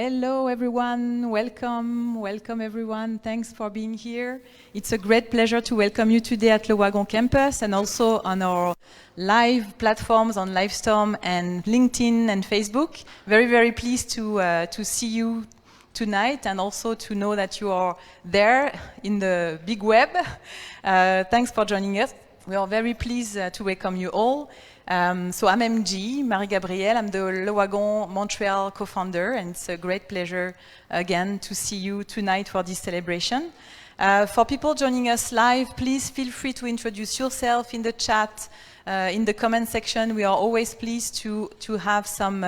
Hello everyone, welcome everyone, thanks for being here. It's a great pleasure to welcome you today at the Wagon campus and also on our live platforms on Livestorm and LinkedIn and Facebook. Very pleased to see you tonight and also to know that you are there in the big web. Thanks for joining us. We are very pleased to welcome you all. So I'm MG, Marie-Gabrielle, I'm the Le Wagon Montreal co-founder, and it's a great pleasure again to see you tonight for this celebration. For people joining us live, please feel free to introduce yourself in the chat, in the comment section. We are always pleased to have some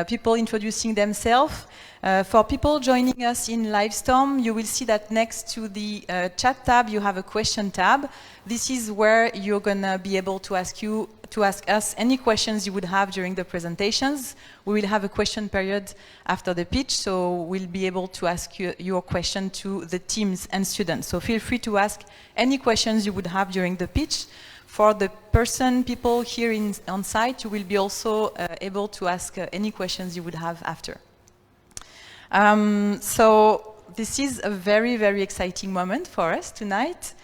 people introducing themselves. For people joining us in Livestorm, you will see that next to the chat tab, you have a question tab. This is where you're gonna be able to ask us any questions you would have during the presentations. We will have a question period after the pitch, so we'll be able to ask your question to the teams and students. So feel free to ask any questions you would have during the pitch. For the people here on site, you will be also able to ask any questions you would have after. So this is a very exciting moment for us tonight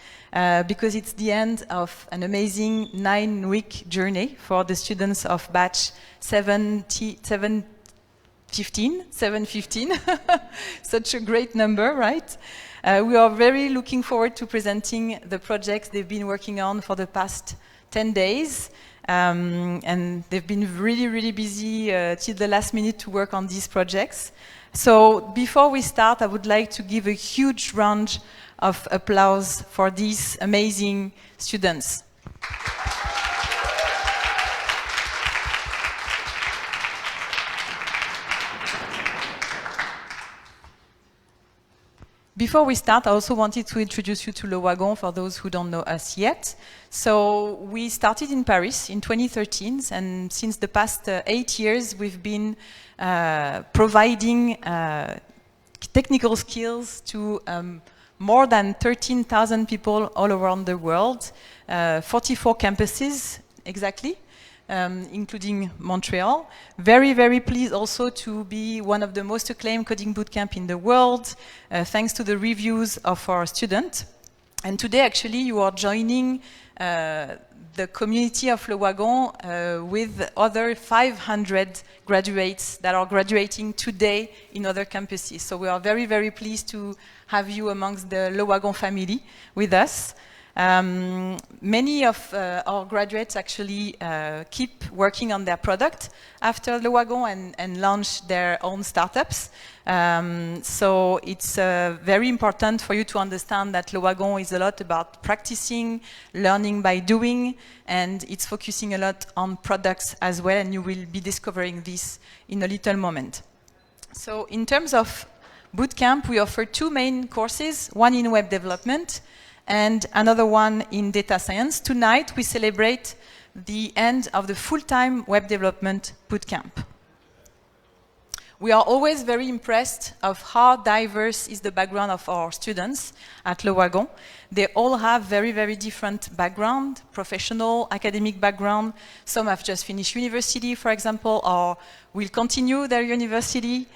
because it's the end of an amazing 9-week journey for the students of batch 715. Such a great number, right? We are very looking forward to presenting the projects they've been working on for the past 10 days. And they've been really busy till the last minute to work on these projects. So before we start, I would like to give a huge round of applause for these amazing students. Before we start, I also wanted to introduce you to Le Wagon for those who don't know us yet. So we started in Paris in 2013, and since the past 8 years, we've been providing technical skills to more than 13,000 people all around the world, 44 campuses exactly. Including Montreal. Very pleased also to be one of the most acclaimed coding bootcamp in the world, thanks to the reviews of our students. And today, actually, you are joining the community of Le Wagon with other 500 graduates that are graduating today in other campuses. So we are very pleased to have you amongst the Le Wagon family with us. Many of our graduates actually keep working on their product after Le Wagon and launch their own startups. So it's very important for you to understand that Le Wagon is a lot about practicing, learning by doing, and it's focusing a lot on products as well, and you will be discovering this in a little moment. So in terms of bootcamp, we offer 2 main courses, one in web development and another one in data science. Tonight, we celebrate the end of the full-time web development bootcamp. We are always very impressed of how diverse is the background of our students at Le Wagon. They all have very different background, professional, academic background. Some have just finished university, for example, or will continue their university.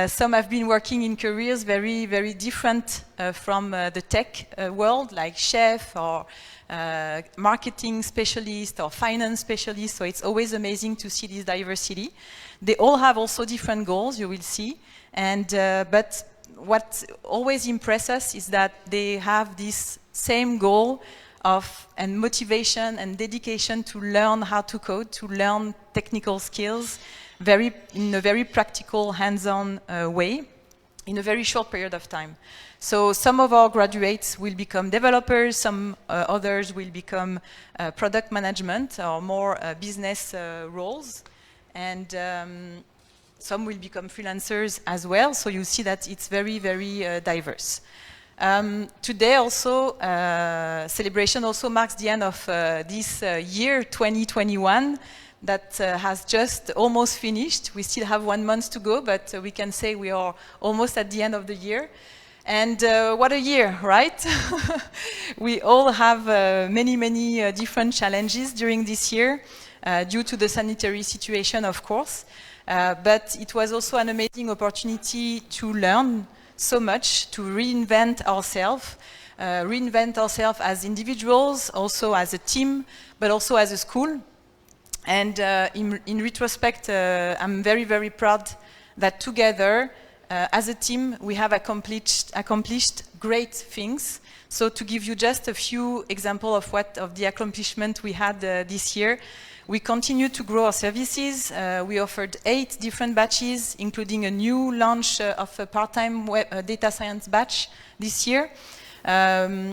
Some have been working in careers very different from the tech world, like chef or marketing specialist or finance specialist. So it's always amazing to see this diversity. They all have also different goals, you will see. And but what always impresses us is that they have this same goal and motivation and dedication to learn how to code, to learn technical skills, in a very practical, hands-on way, in a very short period of time. So some of our graduates will become developers, some others will become product management or more business roles, and some will become freelancers as well. So you see that it's very diverse. Today also, celebration also marks the end of this year 2021 that has just almost finished. We still have 1 month to go, but we can say we are almost at the end of the year. And what a year, right? We all have many different challenges during this year. due to the sanitary situation, of course. But it was also an amazing opportunity to learn so much, to reinvent ourselves as individuals, also as a team, but also as a school. And in retrospect, I'm very, very proud that together, as a team, we have accomplished great things. So to give you just a few examples of the accomplishment we had this year, we continue to grow our services. We offered 8 different batches, including a new launch of a part-time data science batch this year.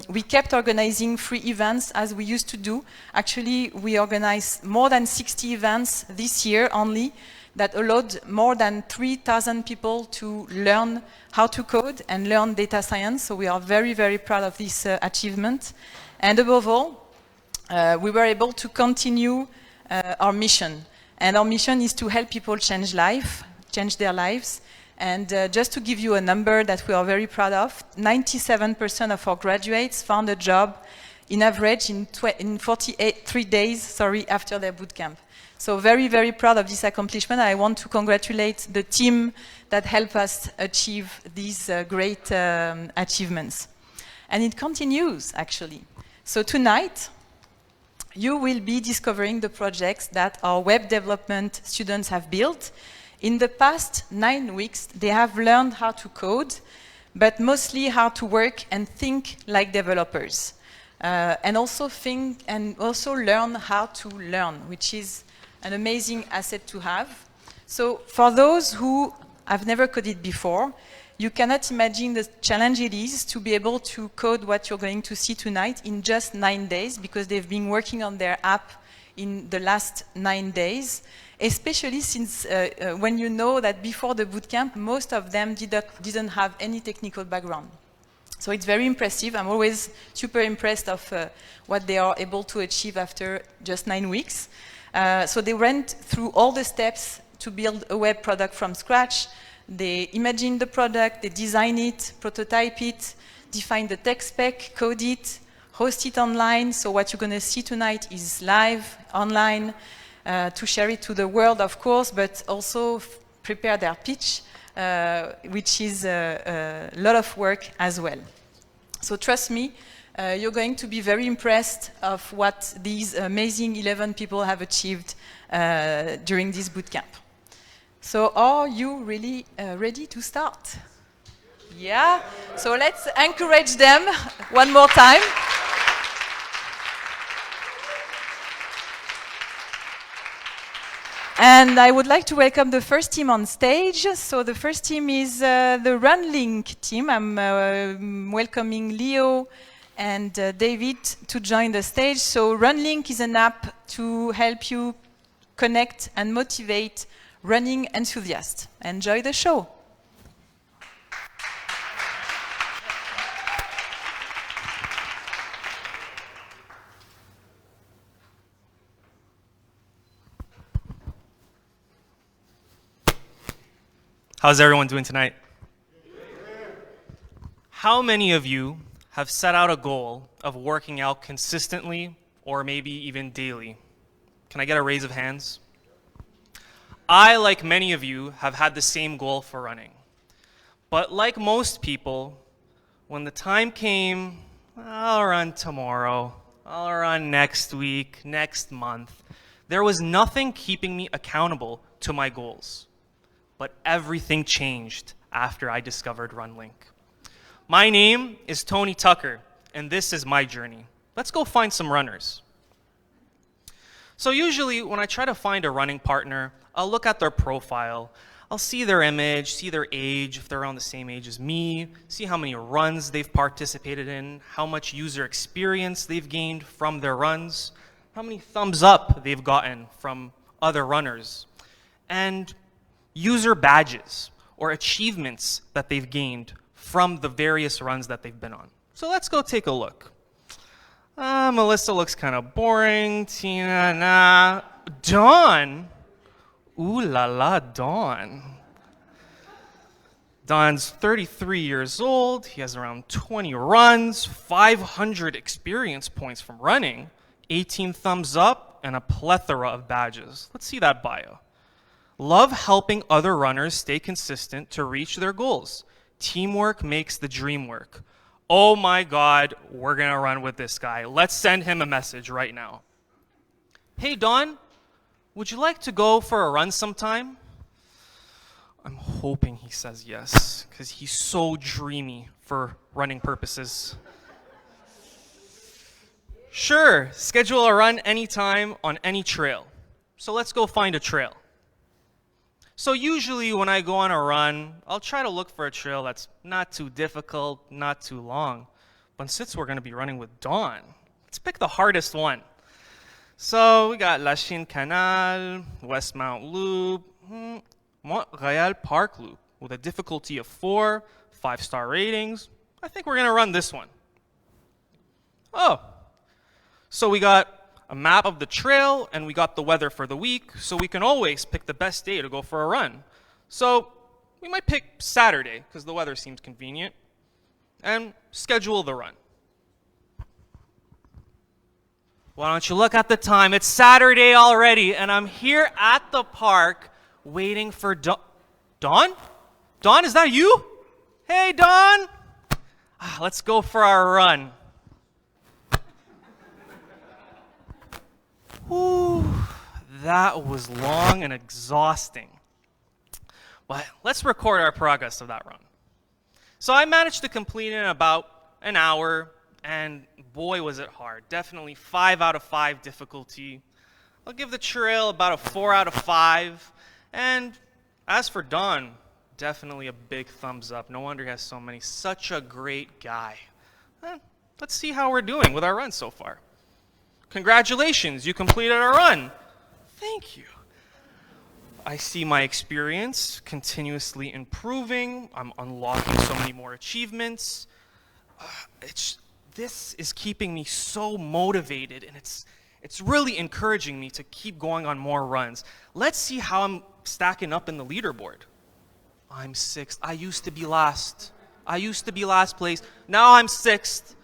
We kept organizing free events as we used to do. Actually, we organized more than 60 events this year only that allowed more than 3,000 people to learn how to code and learn data science. So we are very, very proud of this achievement. And above all, we were able to continue our mission. And our mission is to help people change their lives. And just to give you a number that we are very proud of, 97% of our graduates found a job in average in 3 days after their bootcamp. So very, very proud of this accomplishment. I want to congratulate the team that helped us achieve these great achievements. And it continues, actually. So tonight, you will be discovering the projects that our web development students have built. In the past 9 weeks, they have learned how to code, but mostly how to work and think like developers. And also learn how to learn, which is an amazing asset to have. So for those who have never coded before, you cannot imagine the challenge it is to be able to code what you're going to see tonight in just 9 days, because they've been working on their app in the last 9 days, especially since when you know that before the bootcamp, most of them didn't have any technical background. So it's very impressive. I'm always super impressed of what they are able to achieve after just 9 weeks. So they went through all the steps to build a web product from scratch. They imagine the product, they design it, prototype it, define the tech spec, code it, host it online. So what you're going to see tonight is live, online, to share it to the world, of course, but also prepare their pitch, which is a lot of work as well. So trust me, you're going to be very impressed of what these amazing 11 people have achieved during this bootcamp. So are you really ready to start? Yeah? So let's encourage them one more time. And I would like to welcome the first team on stage. So the first team is the RunLink team. I'm welcoming Leo and David to join the stage. So RunLink is an app to help you connect and motivate running enthusiasts. Enjoy the show. How's everyone doing tonight? How many of you have set out a goal of working out consistently or maybe even daily? Can I get a raise of hands? I, like many of you, have had the same goal for running. But like most people, when the time came, I'll run tomorrow, I'll run next week, next month, there was nothing keeping me accountable to my goals. But everything changed after I discovered RunLink. My name is Tony Tucker, and this is my journey. Let's go find some runners. So usually when I try to find a running partner, I'll look at their profile. I'll see their image, see their age, if they're around the same age as me, see how many runs they've participated in, how much user experience they've gained from their runs, how many thumbs up they've gotten from other runners, and user badges or achievements that they've gained from the various runs that they've been on. So let's go take a look. Melissa looks kind of boring. Tina, nah. Dawn. Ooh la la, Dawn. Dawn's 33 years old. He has around 20 runs, 500 experience points from running, 18 thumbs up, and a plethora of badges. Let's see that bio. Love helping other runners stay consistent to reach their goals. Teamwork makes the dream work. Oh my God, we're gonna run with this guy. Let's send him a message right now. Hey Don, would you like to go for a run sometime? I'm hoping he says yes, because he's so dreamy for running purposes. Sure, schedule a run anytime on any trail. So let's go find a trail. So usually when I go on a run, I'll try to look for a trail that's not too difficult, not too long. But since we're going to be running with Dawn, let's pick the hardest one. So we got La Chine Canal, Westmount Loop, Montreal Park Loop with a difficulty of 4, 5-star ratings. I think we're going to run this one. Oh, so we got a map of the trail, and we got the weather for the week, so we can always pick the best day to go for a run. So we might pick Saturday, because the weather seems convenient, and schedule the run. Why don't you look at the time? It's Saturday already, and I'm here at the park waiting for Dawn? Dawn, is that you? Hey, Dawn! Let's go for our run. Whew, that was long and exhausting. But let's record our progress of that run. So I managed to complete it in about an hour, and boy was it hard. Definitely 5 out of 5 difficulty. I'll give the trail about a 4 out of 5. And as for Don, definitely a big thumbs up. No wonder he has so many. Such a great guy. Let's see how we're doing with our run so far. Congratulations, you completed a run. Thank you. I see my experience continuously improving. I'm unlocking so many more achievements. This is keeping me so motivated, and it's really encouraging me to keep going on more runs. Let's see how I'm stacking up in the leaderboard. I'm 6th. I used to be last. I used to be last place. Now I'm 6th.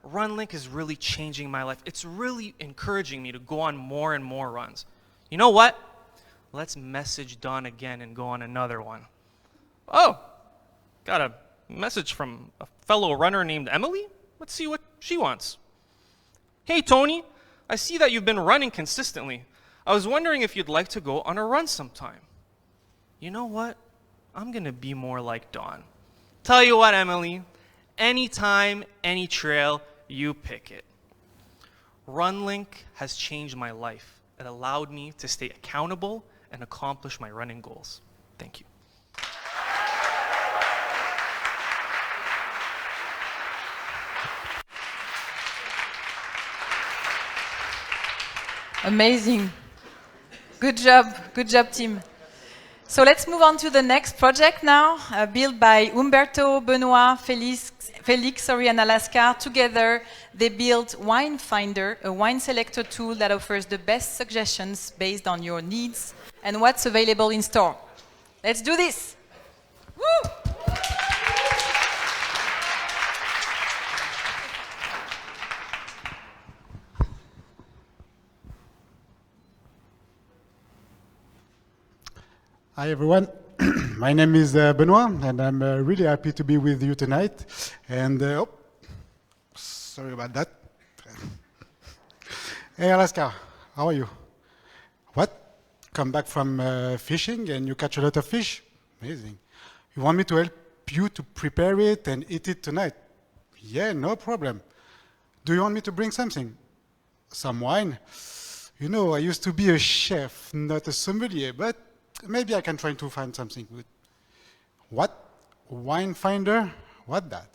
RunLink is really changing my life. It's really encouraging me to go on more and more runs. You know what? Let's message Dawn again and go on another one. Oh, got a message from a fellow runner named Emily. Let's see what she wants. Hey, Tony, I see that you've been running consistently. I was wondering if you'd like to go on a run sometime. You know what? I'm going to be more like Dawn. Tell you what, Emily, anytime, any trail, you pick it. RunLink has changed my life. It allowed me to stay accountable and accomplish my running goals. Thank you. Amazing. Good job, team. So let's move on to the next project now, built by Umberto, Benoit, Felix, and Alaska. Together, they built WineFinder, a wine selector tool that offers the best suggestions based on your needs and what's available in store. Let's do this. Woo! Hi everyone, my name is Benoit, and I'm really happy to be with you tonight. And sorry about that. Hey Alaska, how are you? What? Come back from fishing and you catch a lot of fish? Amazing. You want me to help you to prepare it and eat it tonight? Yeah, no problem. Do you want me to bring something? Some wine? You know, I used to be a chef, not a sommelier, but maybe I can try to find something good. What? WineFinder? What that?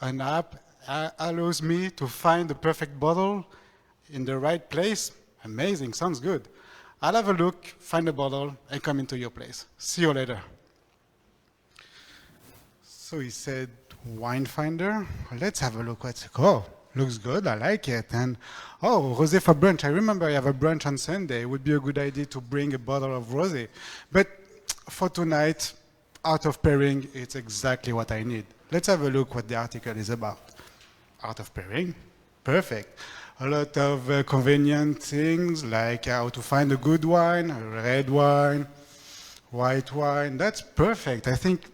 An app allows me to find the perfect bottle in the right place? Amazing, sounds good. I'll have a look, find a bottle, and come into your place. See you later. So he said, WineFinder? Let's have a look what's it called. Looks good, I like it. And oh, rosé for brunch. I remember I have a brunch on Sunday. It would be a good idea to bring a bottle of rosé. But for tonight, art of pairing, it's exactly what I need. Let's have a look what the article is about. Art of pairing, perfect. a lot of convenient things like how to find a good wine, a red wine, white wine. That's perfect. I think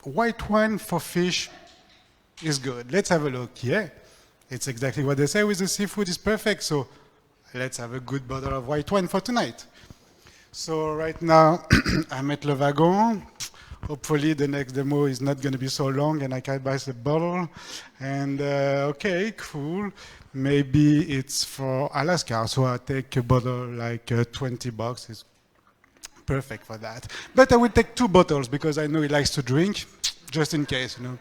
white wine for fish is good. Let's have a look. Yeah, it's exactly what they say with the seafood is perfect. So let's have a good bottle of white wine for tonight. So right now I'm at Le Wagon. Hopefully the next demo is not going to be so long and I can buy the bottle. And okay, cool. Maybe it's for Alaska, so I'll take a bottle like $20. It's perfect for that. But I will take 2 bottles because I know he likes to drink, just in case, you know.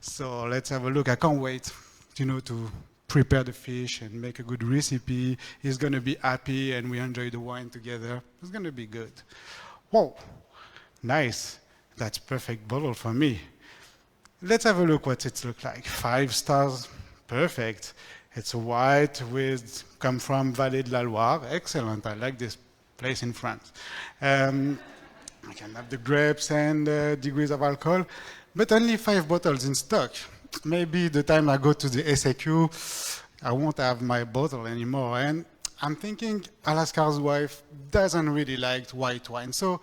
So let's have a look. I can't wait, you know, to prepare the fish and make a good recipe. He's going to be happy and we enjoy the wine together. It's going to be good. Whoa. Nice. That's perfect bottle for me. Let's have a look what it looks like. 5 stars. Perfect. It's white with come from Vallée de la Loire. Excellent. I like this place in France. I can have the grapes and degrees of alcohol, but only 5 bottles in stock. Maybe the time I go to the SAQ, I won't have my bottle anymore. And I'm thinking Alaska's wife doesn't really like white wine. So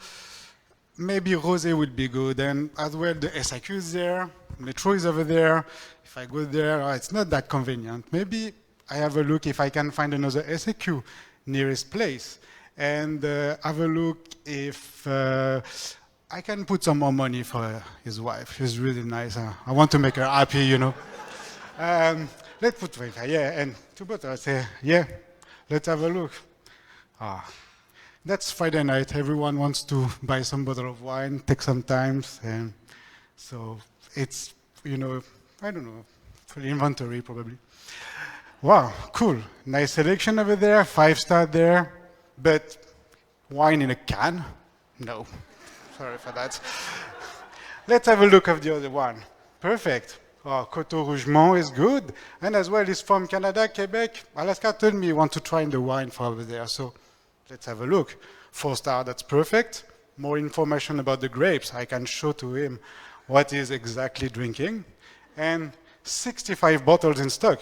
maybe rosé would be good, and as well the SIQ is there, metro is over there. If I go there, it's not that convenient. Maybe I have a look if I can find another SIQ nearest place, and have a look if I can put some more money for his wife. She's really nice. I want to make her happy, you know. Let's put 25, yeah, and 2 bottles. Yeah, let's have a look. That's Friday night. Everyone wants to buy some bottle of wine, take some time, and so it's, you know, I don't know, for the inventory probably. Wow, cool. Nice selection over there, 5-star there, but wine in a can? No, sorry for that. Let's have a look of the other one. Perfect. Coteau Rougemont is good, and as well it's from Canada, Quebec. Alaska told me he wants to try the wine from over there, so let's have a look. 4-star, that's perfect. More information about the grapes. I can show to him what he's exactly drinking. And 65 bottles in stock.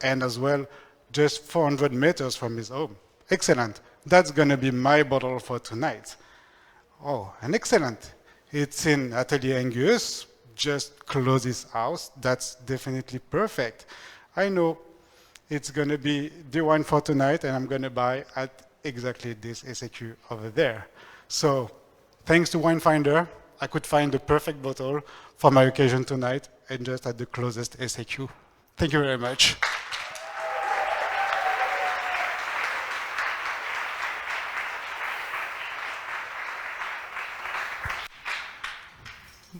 And as well, just 400 meters from his home. Excellent. That's going to be my bottle for tonight. Oh, and excellent. It's in Atelier Angus, just close his house. That's definitely perfect. I know it's going to be the wine for tonight, and I'm going to buy at exactly this SAQ over there. So thanks to WineFinder, I could find the perfect bottle for my occasion tonight and just at the closest SAQ. Thank you very much.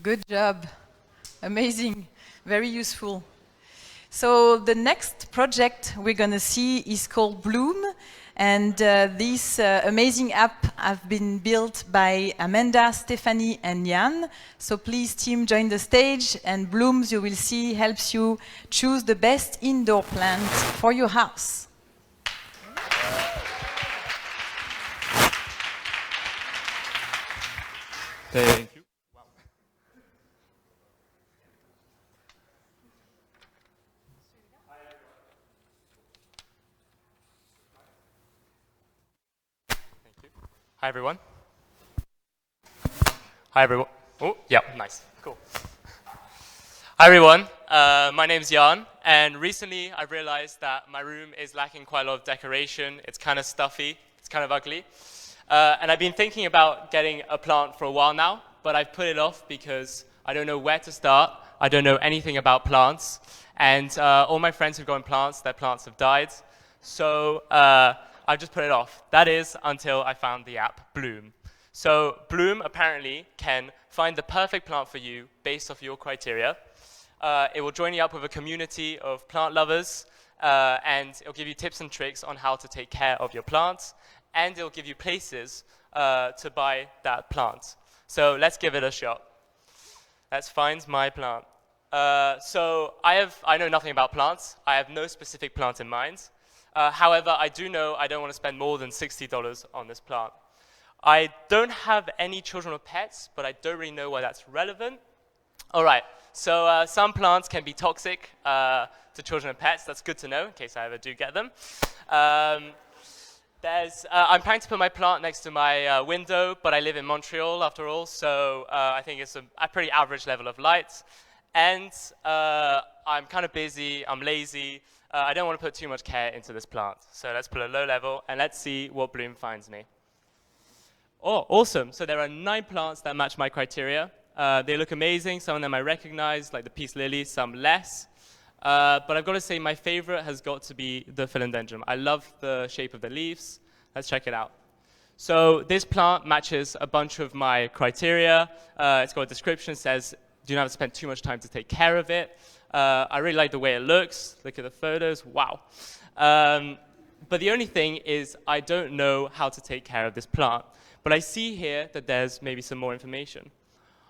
Good job. Amazing. Very useful. So the next project we're going to see is called Bloom. And this amazing app have been built by Amanda, Stephanie, and Jan. So please, team, join the stage. And Blooms, you will see, helps you choose the best indoor plants for your house. Thank you. Hi, everyone. Hi, everyone. Oh, yeah, nice. Cool. Hi, everyone. My name's Jan, and recently I realized that my room is lacking quite a lot of decoration. It's kind of stuffy. It's kind of ugly. And I've been thinking about getting a plant for a while now, but I've put it off because I don't know where to start. I don't know anything about plants. And all my friends who've grown plants, their plants have died. So I've just put it off. That is until I found the app Bloom. So Bloom apparently can find the perfect plant for you based off your criteria. It will join you up with a community of plant lovers, and it'll give you tips and tricks on how to take care of your plants, and it'll give you places to buy that plant. So let's give it a shot. Let's find my plant. So I know nothing about plants. I have no specific plant in mind. However, I do know I don't want to spend more than $60 on this plant. I don't have any children or pets, but I don't really know why that's relevant. All right, So some plants can be toxic to children and pets. That's good to know in case I ever do get them. I'm planning to put my plant next to my window, but I live in Montreal after all, so I think it's a pretty average level of light. And I'm kind of busy, I'm lazy. I don't want to put too much care into this plant. So let's put a low level and let's see what Bloom finds me. Oh, awesome. So there are 9 plants that match my criteria. They look amazing. Some of them I recognize, like the peace lily, some less. But I've got to say my favorite has got to be the philodendron. I love the shape of the leaves. Let's check it out. So this plant matches a bunch of my criteria. It's got a description that says, do not have to spend too much time to take care of it. I really like the way it looks. Look at the photos. Wow. But the only thing is I don't know how to take care of this plant. But I see here that there's maybe some more information.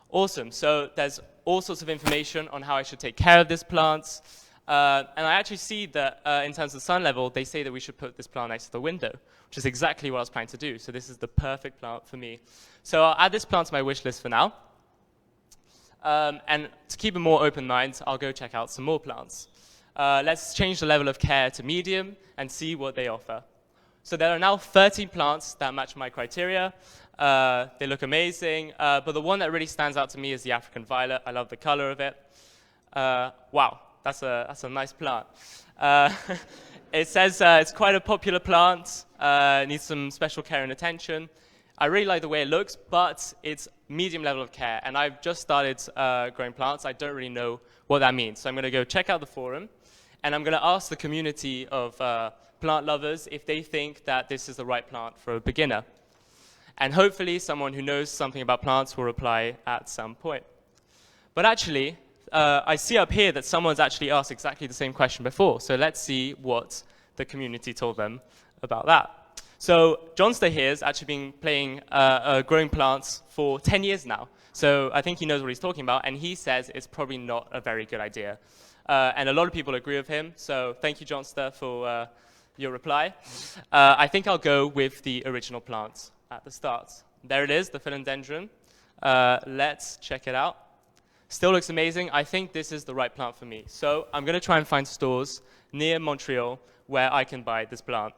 Awesome. So there's all sorts of information on how I should take care of this plant. And I actually see that in terms of sun level, they say that we should put this plant next to the window, which is exactly what I was planning to do. So this is the perfect plant for me. So I'll add this plant to my wish list for now. And to keep a more open mind, I'll go check out some more plants. Let's change the level of care to medium and see what they offer. So there are now 13 plants that match my criteria. They look amazing, but the one that really stands out to me is the African violet. I love the color of it. Wow, that's a nice plant. It says it's quite a popular plant, needs some special care and attention. I really like the way it looks, but it's medium level of care, and I've just started growing plants. I don't really know what that means, so I'm going to go check out the forum, and I'm going to ask the community of plant lovers if they think that this is the right plant for a beginner. And hopefully someone who knows something about plants will reply at some point. But actually, I see up here that someone's actually asked exactly the same question before, so let's see what the community told them about that. So Johnster here has actually been playing growing plants for 10 years now. So I think he knows what he's talking about, and he says it's probably not a very good idea. And a lot of people agree with him, so thank you, Johnster, for your reply. I think I'll go with the original plant at the start. There it is, the philodendron. Let's check it out. Still looks amazing. I think this is the right plant for me. So I'm going to try and find stores near Montreal where I can buy this plant.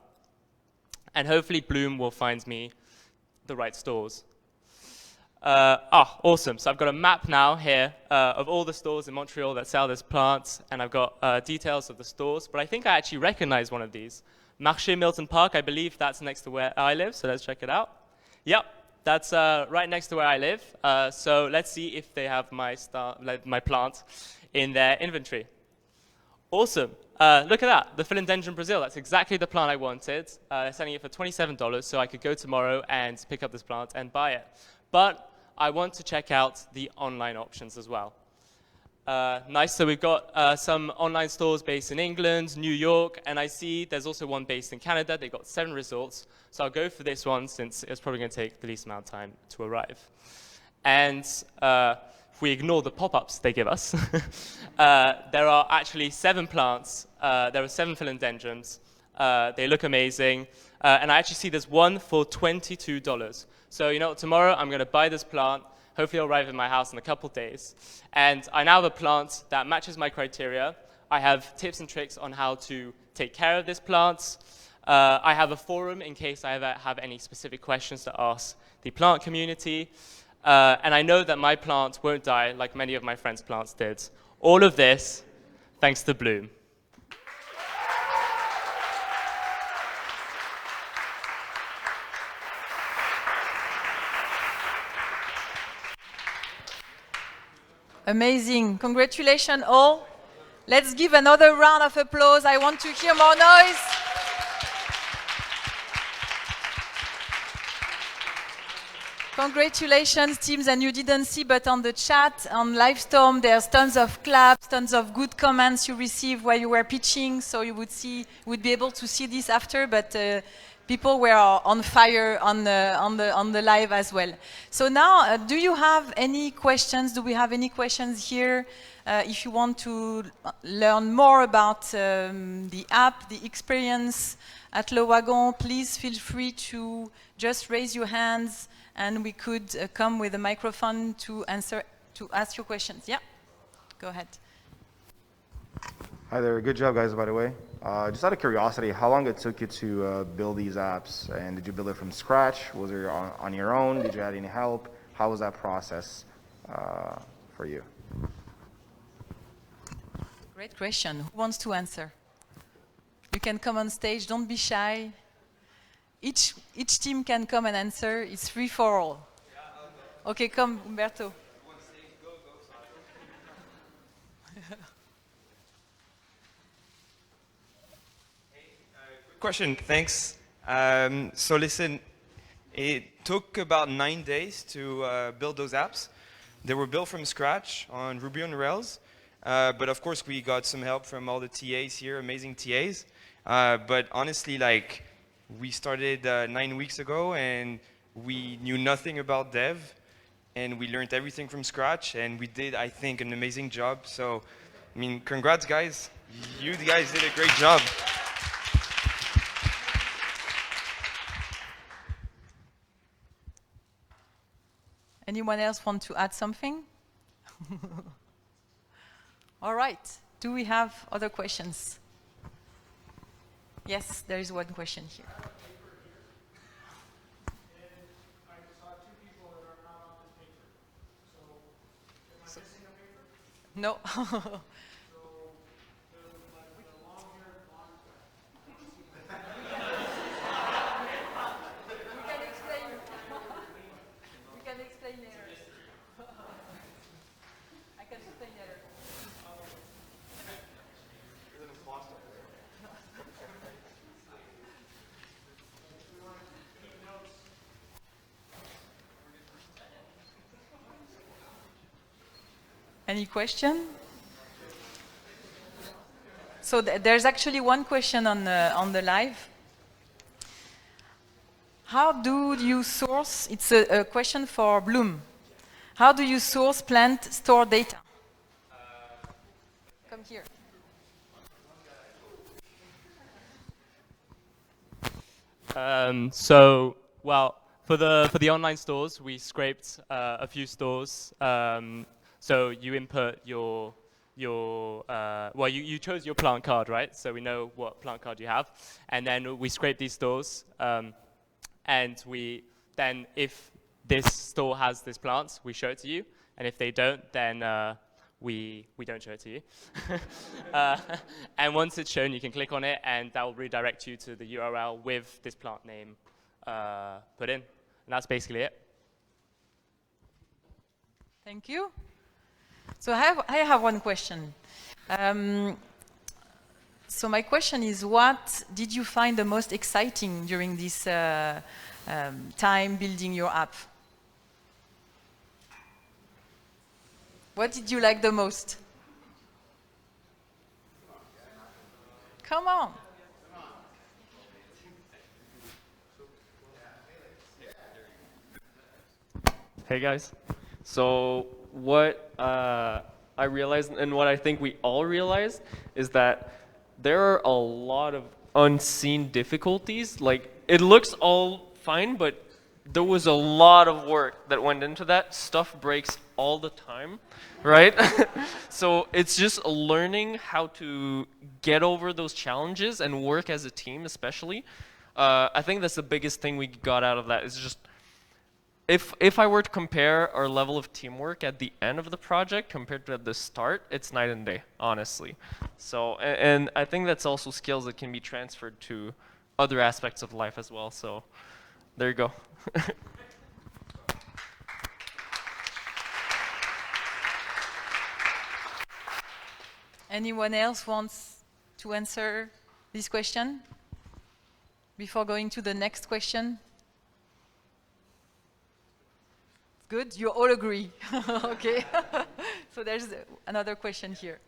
And hopefully Bloom will find me the right stores. Awesome. So I've got a map now here of all the stores in Montreal that sell this plant, and I've got details of the stores, but I think I actually recognize one of these. Marché Milton Park, I believe that's next to where I live, so let's check it out. Yep, that's right next to where I live. So let's see if they have my plant in their inventory. Awesome. Look at that, the philodendron Brazil. That's exactly the plant I wanted. They're selling it for $27, so I could go tomorrow and pick up this plant and buy it. But I want to check out the online options as well. Nice, so we've got some online stores based in England, New York, and I see there's also one based in Canada. They've got 7 results, so I'll go for this one since it's probably going to take the least amount of time to arrive. And if we ignore the pop-ups they give us, there are actually 7 plants. There are 7 philodendrons. They look amazing, and I actually see there's one for $22. So, you know, tomorrow I'm going to buy this plant. Hopefully it'll arrive in my house in a couple days. And I now have a plant that matches my criteria. I have tips and tricks on how to take care of this plant. I have a forum in case I ever have any specific questions to ask the plant community. And I know that my plant won't die like many of my friends' plants did. All of this thanks to Bloom. Amazing. Congratulations all. Let's give another round of applause. I want to hear more noise. Congratulations, teams, and you didn't see, but on the chat, on Livestorm, there's tons of claps, tons of good comments you received while you were pitching, so you would be able to see this after, but people were on fire on the live as well. So now, do you have any questions? Do we have any questions here? If you want to learn more about the app, the experience at Le Wagon, please feel free to just raise your hands, and we could come with a microphone to ask your questions. Yeah. Go ahead. Hi there, good job guys, by the way. Just out of curiosity, how long it took you to build these apps, and did you build it from scratch? Was it on your own? Did you have any help? How was that process for you? Great question. Who wants to answer? You can come on stage, don't be shy. Each team can come and answer. It's free for all. Okay, come, Umberto. Question, thanks. So listen, it took about 9 days to build those apps. They were built from scratch on Ruby on Rails. But of course, we got some help from all the TAs here, amazing TAs. But honestly, like, we started 9 weeks ago and we knew nothing about dev. And we learned everything from scratch. And we did, I think, an amazing job. So, I mean, congrats, guys. You guys did a great job. Anyone else want to add something? All right. Do we have other questions? Yes, there is one question here. No. Any question? So there's actually one question on the live. How do you source? It's a question for Bloom. How do you source plant store data? Come here. Well, for the online stores, we scraped a few stores. So you input you chose your plant card, right? So we know what plant card you have, and then we scrape these stores, and then if this store has this plant, we show it to you, and if they don't, then we don't show it to you. And once it's shown, you can click on it, and that will redirect you to the URL with this plant name put in, and that's basically it. Thank you. So I have one question. So my question is, what did you find the most exciting during this time building your app? What did you like the most? Come on. Hey guys. So what I realized, and what I think we all realized, is that there are a lot of unseen difficulties. Like, it looks all fine, but there was a lot of work that went into that. Stuff breaks all the time, right? So it's just learning how to get over those challenges and work as a team, especially. I think that's the biggest thing we got out of that, is just, if I were to compare our level of teamwork at the end of the project compared to at the start, it's night and day, honestly. So, and I think that's also skills that can be transferred to other aspects of life as well. So, there you go. Anyone else wants to answer this question before going to the next question? Good, you all agree. Okay. So there's another question here.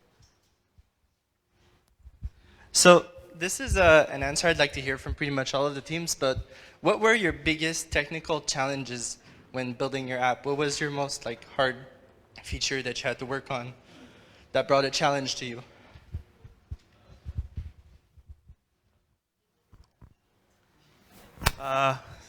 So this is an answer I'd like to hear from pretty much all of the teams, but what were your biggest technical challenges when building your app? What was your most hard feature that you had to work on that brought a challenge to you?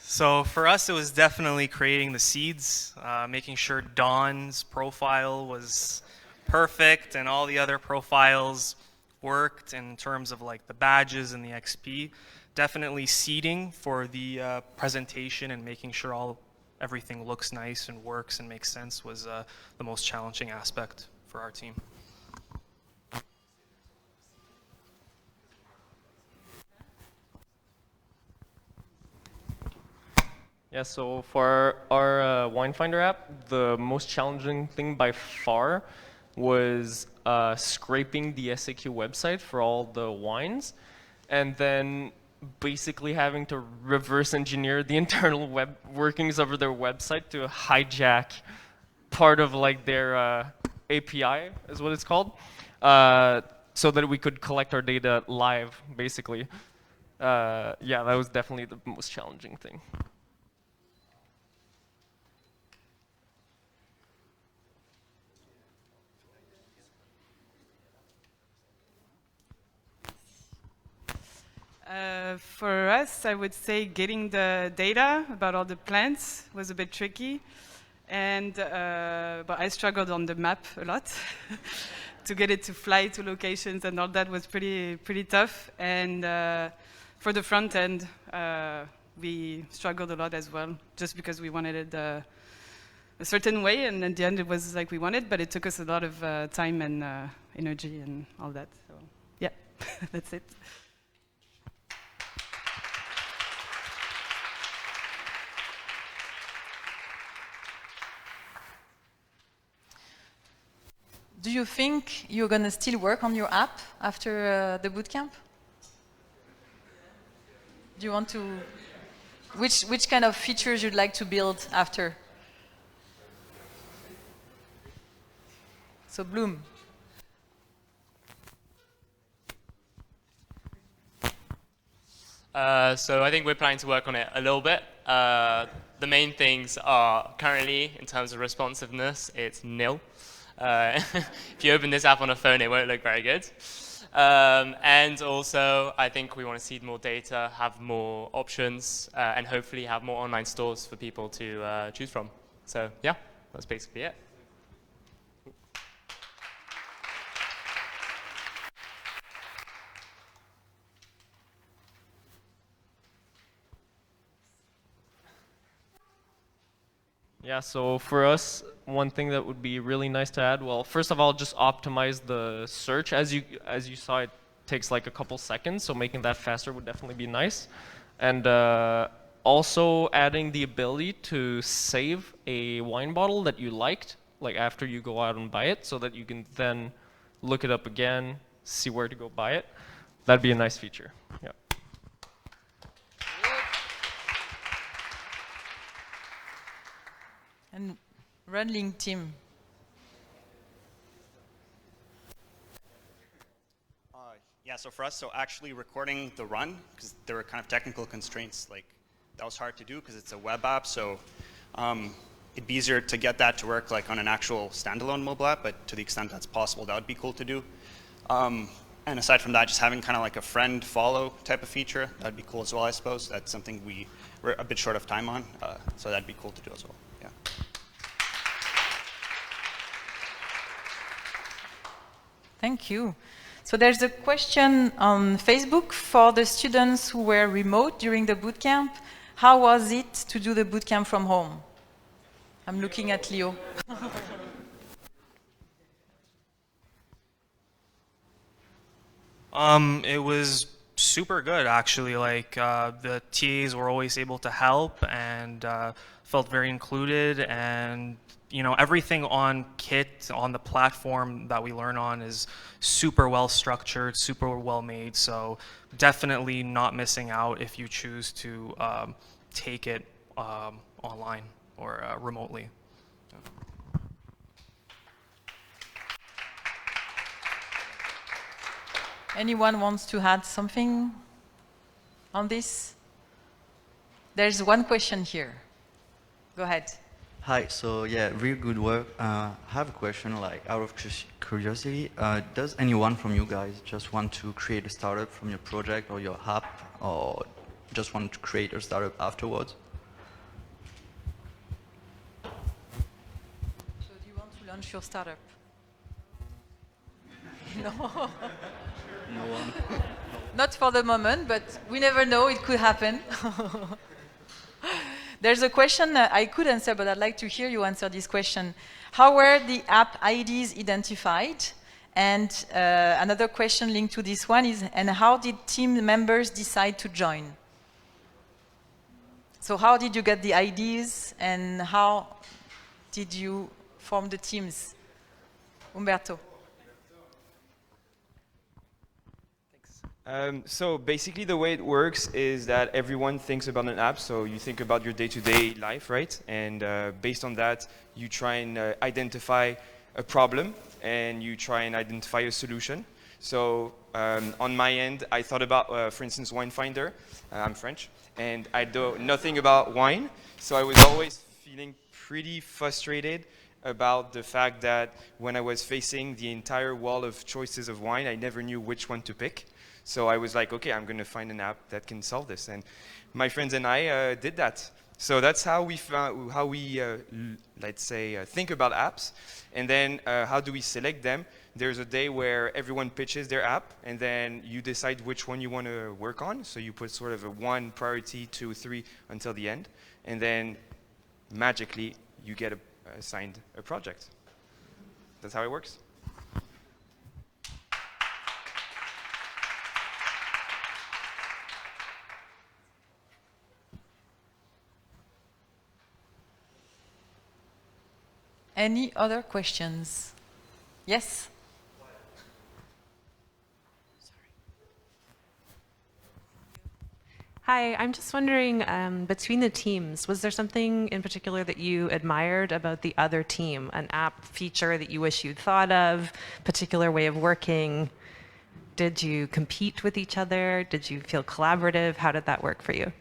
So for us, it was definitely creating the seeds, making sure Dawn's profile was perfect and all the other profiles worked in terms of like the badges and the XP. Definitely seeding for the presentation and making sure everything looks nice and works and makes sense was the most challenging aspect for our team. Yeah, so for our WineFinder app, the most challenging thing by far was scraping the SAQ website for all the wines, and then basically having to reverse engineer the internal web workings of their website to hijack part of like their API, is what it's called, so that we could collect our data live, basically. Yeah, that was definitely the most challenging thing. For us, I would say getting the data about all the plants was a bit tricky, and but I struggled on the map a lot to get it to fly to locations, and all that was pretty tough. And for the front end, we struggled a lot as well, just because we wanted it a certain way, and at the end it was like we wanted, but it took us a lot of time and energy and all that. So yeah, that's it. Do you think you're going to still work on your app after the bootcamp? Do you want to... Which kind of features you'd like to build after? So Bloom. So I think we're planning to work on it a little bit. The main things are currently, in terms of responsiveness, it's nil. If you open this app on a phone, it won't look very good. And also, I think we want to seed more data, have more options, and hopefully have more online stores for people to choose from. So yeah, that's basically it. Yeah, so for us, one thing that would be really nice to add, well, first of all, just optimize the search. As you saw, it takes like a couple seconds, so making that faster would definitely be nice. And also adding the ability to save a wine bottle that you liked, like after you go out and buy it, so that you can then look it up again, see where to go buy it. That'd be a nice feature. Yeah. And RunLink team. Yeah, so for us, so actually recording the run, because there were kind of technical constraints, like that was hard to do because it's a web app, so it'd be easier to get that to work like on an actual standalone mobile app, but to the extent that's possible, that would be cool to do. And aside from that, just having kind of like a friend follow type of feature, that'd be cool as well, I suppose. That's something we're a bit short of time on, so that'd be cool to do as well. Yeah. Thank you. So there's a question on Facebook for the students who were remote during the bootcamp. How was it to do the bootcamp from home? I'm looking at Leo. It was super good, actually. Like the TAs were always able to help and felt very included, and you know, everything on Kit, on the platform that we learn on, is super well structured, super well made. So definitely not missing out if you choose to take it online or remotely. Anyone wants to add something on this? There's one question here. Go ahead. Hi, so yeah, really good work. I have a question, like out of curiosity. Does anyone from you guys just want to create a startup from your project or your app, or just want to create a startup afterwards? So do you want to launch your startup? No. No one. Not for the moment, but we never know, it could happen. There's a question I could answer, but I'd like to hear you answer this question. How were the app IDs identified? And another question linked to this one is, and how did team members decide to join? So how did you get the IDs, and how did you form the teams? Umberto. So basically the way it works is that everyone thinks about an app, so you think about your day-to-day life, right? And based on that, you try and identify a problem, and you try and identify a solution. So on my end, I thought about, for instance, WineFinder. I'm French, and I know nothing about wine, so I was always feeling pretty frustrated about the fact that when I was facing the entire wall of choices of wine, I never knew which one to pick. So I was like, okay, I'm going to find an app that can solve this. And my friends and I did that. So that's how we let's say, think about apps. And then how do we select them? There's a day where everyone pitches their app, and then you decide which one you want to work on. So you put sort of a 1 priority, 2, 3 until the end. And then magically, you get assigned a project. That's how it works. Any other questions? Yes? Hi, I'm just wondering, between the teams, was there something in particular that you admired about the other team? An app feature that you wish you'd thought of, particular way of working? Did you compete with each other? Did you feel collaborative? How did that work for you?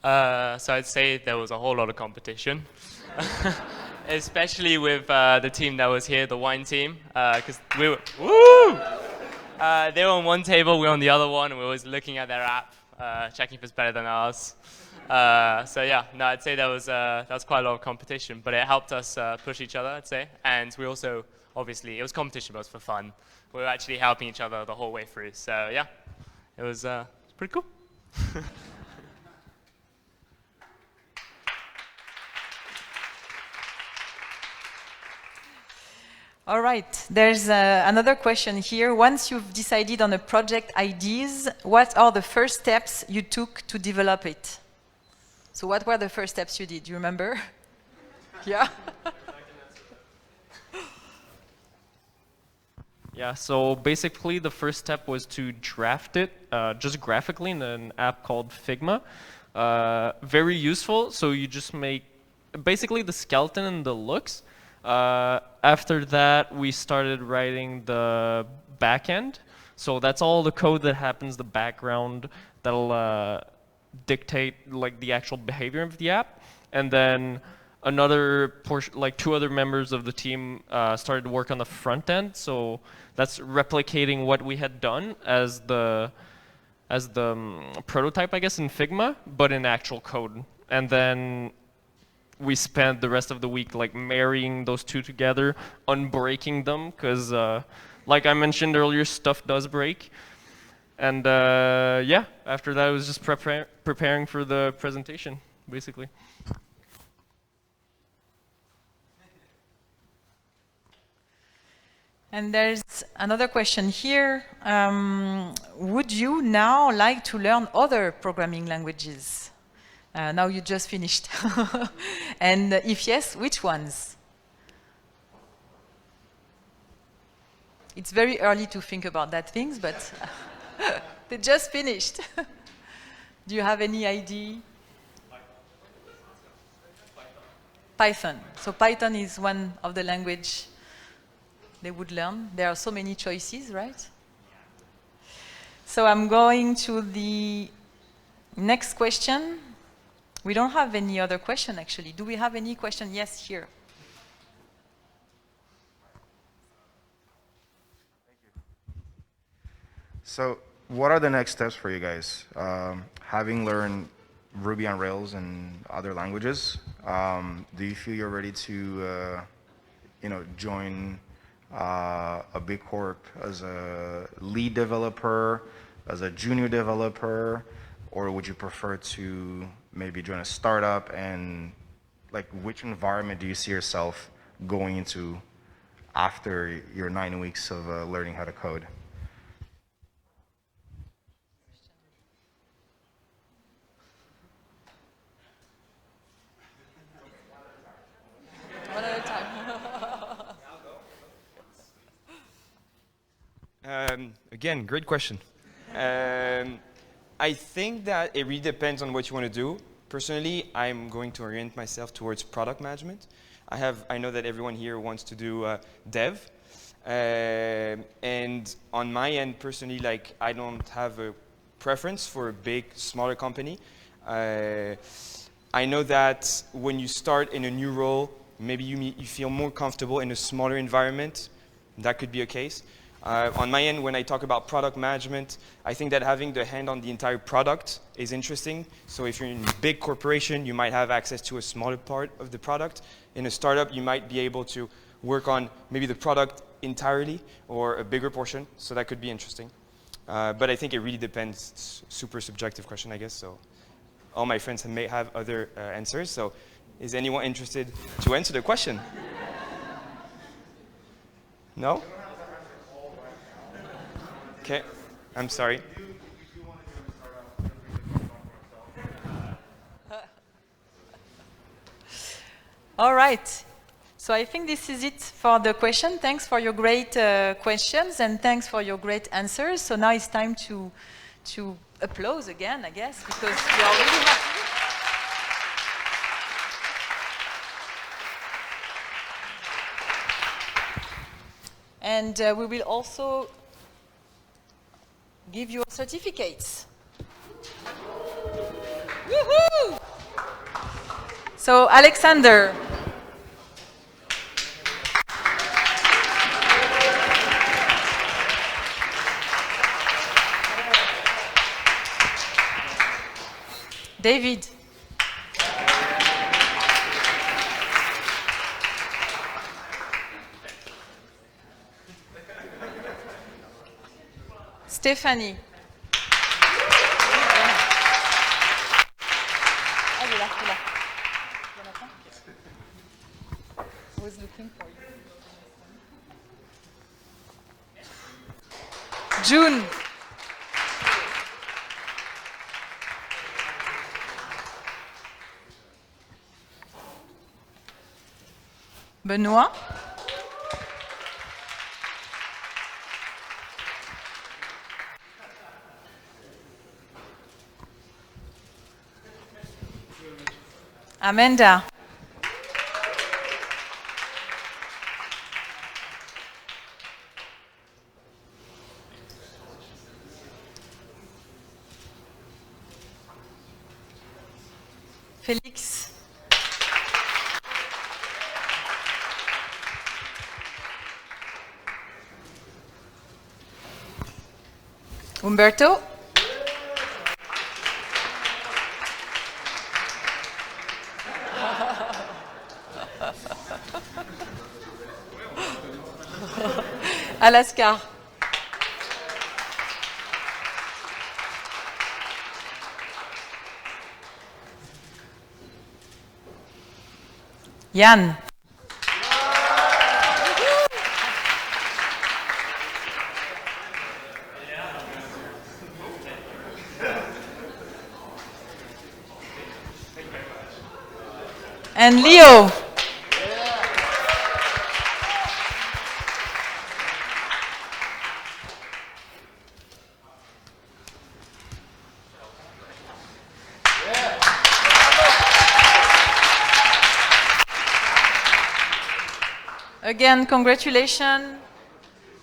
So I'd say there was a whole lot of competition, especially with the team that was here, the wine team, because we were, they were on one table, we were on the other one, and we were always looking at their app, checking if it's better than ours. So yeah, no, I'd say that was quite a lot of competition, but it helped us push each other, I'd say, and we also, obviously, it was competition, but it was for fun. We were actually helping each other the whole way through, so yeah, it was pretty cool. All right, there's another question here. Once you've decided on a project ideas, what are the first steps you took to develop it? So what were the first steps you did? Do you remember? Yeah? Yeah, so basically the first step was to draft it just graphically in an app called Figma. Very useful, so you just make basically the skeleton and the looks. After that, we started writing the backend. So that's all the code that happens, the background that'll dictate like the actual behavior of the app. And then another portion, like 2 other members of the team started to work on the front end. So that's replicating what we had done as the prototype, I guess, in Figma, but in actual code. And then we spent the rest of the week like marrying those 2 together, unbreaking them, because like I mentioned earlier, stuff does break. And yeah, after that it was just preparing for the presentation, basically. And there's another question here. Would you now like to learn other programming languages? Now you just finished. And if yes, which ones? It's very early to think about that things, but they just finished. Do you have any idea? Python. So Python is one of the language they would learn. There are so many choices, right? So I'm going to the next question. We don't have any other question, actually. Do we have any question? Yes, here. So what are the next steps for you guys? Having learned Ruby on Rails and other languages, do you feel you're ready to, join a big corp as a lead developer, as a junior developer, or would you prefer to maybe join a startup? And like, which environment do you see yourself going into after your 9 weeks of learning how to code? One at a time. Again, great question. I think that it really depends on what you want to do. Personally, I'm going to orient myself towards product management. I know that everyone here wants to do dev. And on my end, personally, like, I don't have a preference for a big, smaller company. I know that when you start in a new role, maybe you feel more comfortable in a smaller environment. That could be a case. On my end, when I talk about product management, I think that having the hand on the entire product is interesting. So if you're in a big corporation, you might have access to a smaller part of the product. In a startup, you might be able to work on maybe the product entirely or a bigger portion. So that could be interesting. But I think it really depends. It's a super subjective question, I guess. So all my friends may have other answers. So is anyone interested to answer the question? No? Okay, I'm sorry. All right. So I think this is it for the question. Thanks for your great questions and thanks for your great answers. So now it's time to applause again, I guess, because we are really happy. And we will also give you certificates. Woohoo! So, Alexander. David. Stéphanie. I was looking for you. June. Benoît. Amanda. Félix. Umberto. Alaska. Yann. And Leo. Again, congratulations.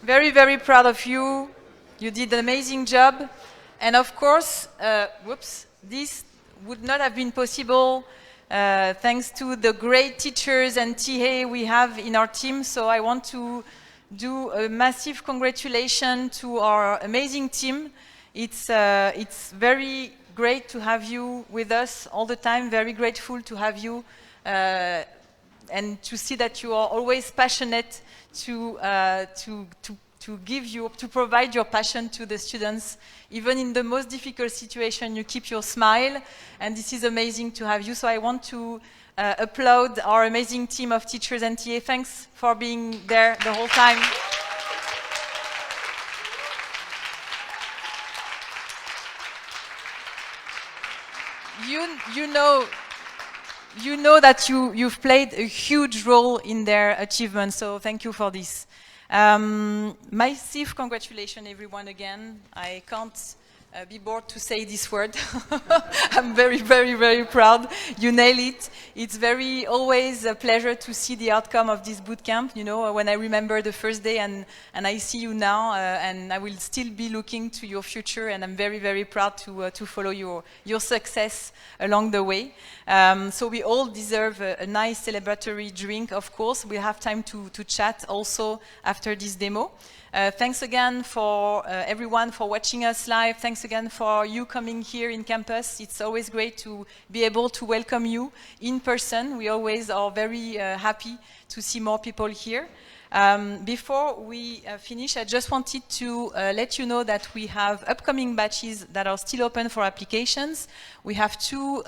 Very, very proud of you. You did an amazing job. And of course, this would not have been possible thanks to the great teachers and TA we have in our team. So I want to do a massive congratulations to our amazing team It's very great to have you with us all the time, very grateful to have you and to see that you are always passionate to provide your passion to the students. Even in the most difficult situation, you keep your smile, and this is amazing to have you. So I want to applaud our amazing team of teachers and TA. Thanks for being there the whole time. You know that you've played a huge role in their achievement, so thank you for this. Massive congratulations, everyone, again. I can't be bored to say this word. I'm very, very, very proud. You nailed it. It's always a pleasure to see the outcome of this bootcamp. You know, when I remember the first day and I see you now, and I will still be looking to your future, and I'm very, very proud to follow your success along the way. So we all deserve a nice celebratory drink, of course. We'll have time to chat also after this demo. Thanks again for everyone for watching us live. Thanks again for you coming here in campus. It's always great to be able to welcome you in person. We always are very happy to see more people here. Before we finish, I just wanted to let you know that we have upcoming batches that are still open for applications. We have 2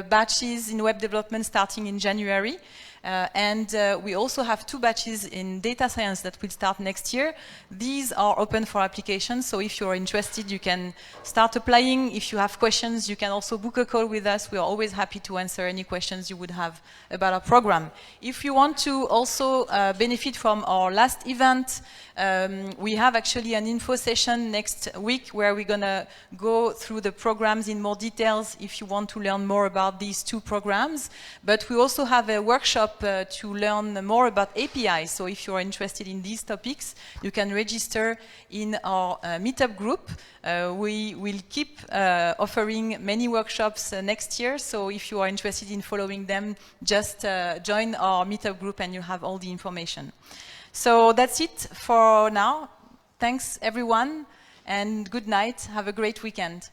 batches in web development starting in January. And we also have 2 batches in data science that will start next year. These are open for applications, so if you're interested, you can start applying. If you have questions, you can also book a call with us. We are always happy to answer any questions you would have about our program. If you want to also benefit from our last event, we have actually an info session next week where we're going to go through the programs in more details if you want to learn more about these 2 programs. But we also have a workshop to learn more about APIs. So if you're interested in these topics, you can register in our meetup group. We will keep offering many workshops next year. So if you are interested in following them, just join our meetup group and you have all the information. So that's it for now. Thanks, everyone, and good night. Have a great weekend.